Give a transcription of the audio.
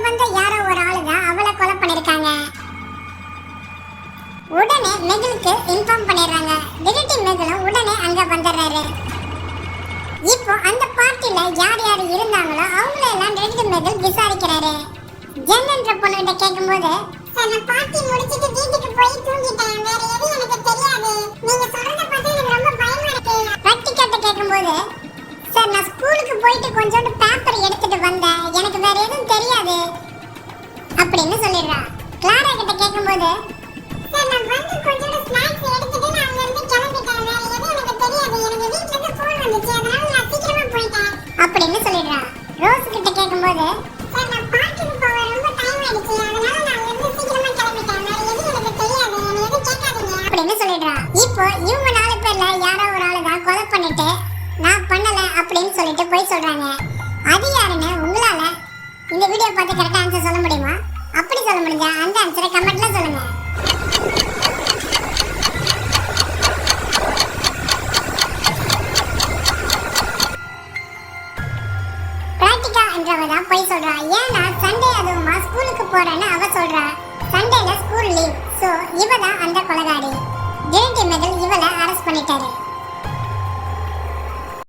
வந்த யாரோ ஒரு ஆளு தான் அவளை கொலை பண்ணிருக்காங்க. உடனே மெகுலுக்கு இன்ஃபார்ம் பண்ணிடுறாங்க. டிடெக்டிவ் மெகுலும் உடனே அங்க வந்துடுறாரு. இப்போ அந்த பார்ட்டில யார் யார் இருந்தாங்களோ அவங்கள எல்லாம் டிடெக்டிவ் மெகுல் விசாரிக்கிறாரு. ஜென்ன்ற பொண்ணுகிட்ட கேட்கும்போது, சார் நான் பார்ட்டி முடிச்சிட்டு வீட்டுக்கு போய் தூங்கிட்டேன், வேற எதுவும் எனக்கு தெரியாது, நீங்க சொல்றத பார்த்தா எனக்கு ரொம்ப பயமா இருக்கு. ரட்டிகிட்ட கேட்கும்போது, சார் நான் ஸ்கூலுக்கு போயிட்டு கொஞ்சோண்டு பேப்பர் எடுத்துட்டு வந்தேன், எனக்கு வேற எதுவும் தெரியாது அப்படின்னு சொல்லிடுறா. கிளாரா கிட்ட கேட்கும்போது, சார் நான் வந்து கொஞ்சோண்டு ஸ்நாக்ஸ் எடுத்துட்டு நான் அங்க இருந்து கிளம்பிட்டேன், வேற எதுவும் எனக்கு தெரியாது, எனக்கு வீட்ல இருந்து ஃபோன் வந்துச்சு, அதனால நான் சீக்கிரமா போயிட்டேன் அப்படின்னு சொல்லிடுறா. ரோஸ் கிட்ட கேட்கும்போது, சார் நான் பார்ட்டிக்கு போக ரொம்ப டைம் ஆயிடுச்சு, அதனால நான் அங்க இருந்து சீக்கிரமா கிளம்பிட்டேன், வேற எதுவும் எனக்கு தெரியாது, என்ன எதுவும் கேட்காதீங்க அப்படின்னு சொல்லிடுறா. இப்போ இவங்க 4 பேர்ல யாரோ ஒரு ஆளு தான் கொலை பண்ணிட்டு நான் பண்ணல அப்படின்னு சொல்லிட்டு போய் சொல்றாங்க. அது யாருன்னு உங்களால இந்த வீடியோ பார்த்து கரெக்டா ஆன்சர் சொல்ல முடியுமா? அப்படி சொல்ல முடிஞ்சா அந்த ஆன்சரை கமெண்ட்ல சொல்லுங்க. பிராக்டிகா என்றவ தான் போய் சொல்றா. ஏன்னா சண்டே அதுவுமா ஸ்கூலுக்கு போறேன்னு அவ சொல்றா. சண்டேல ஸ்கூல் லீவ். சோ இவ தான் அந்த கொலைகாரி. டிடெக்டிவ் மெகுல் இவளை அரெஸ்ட் பண்ணிட்டாரு.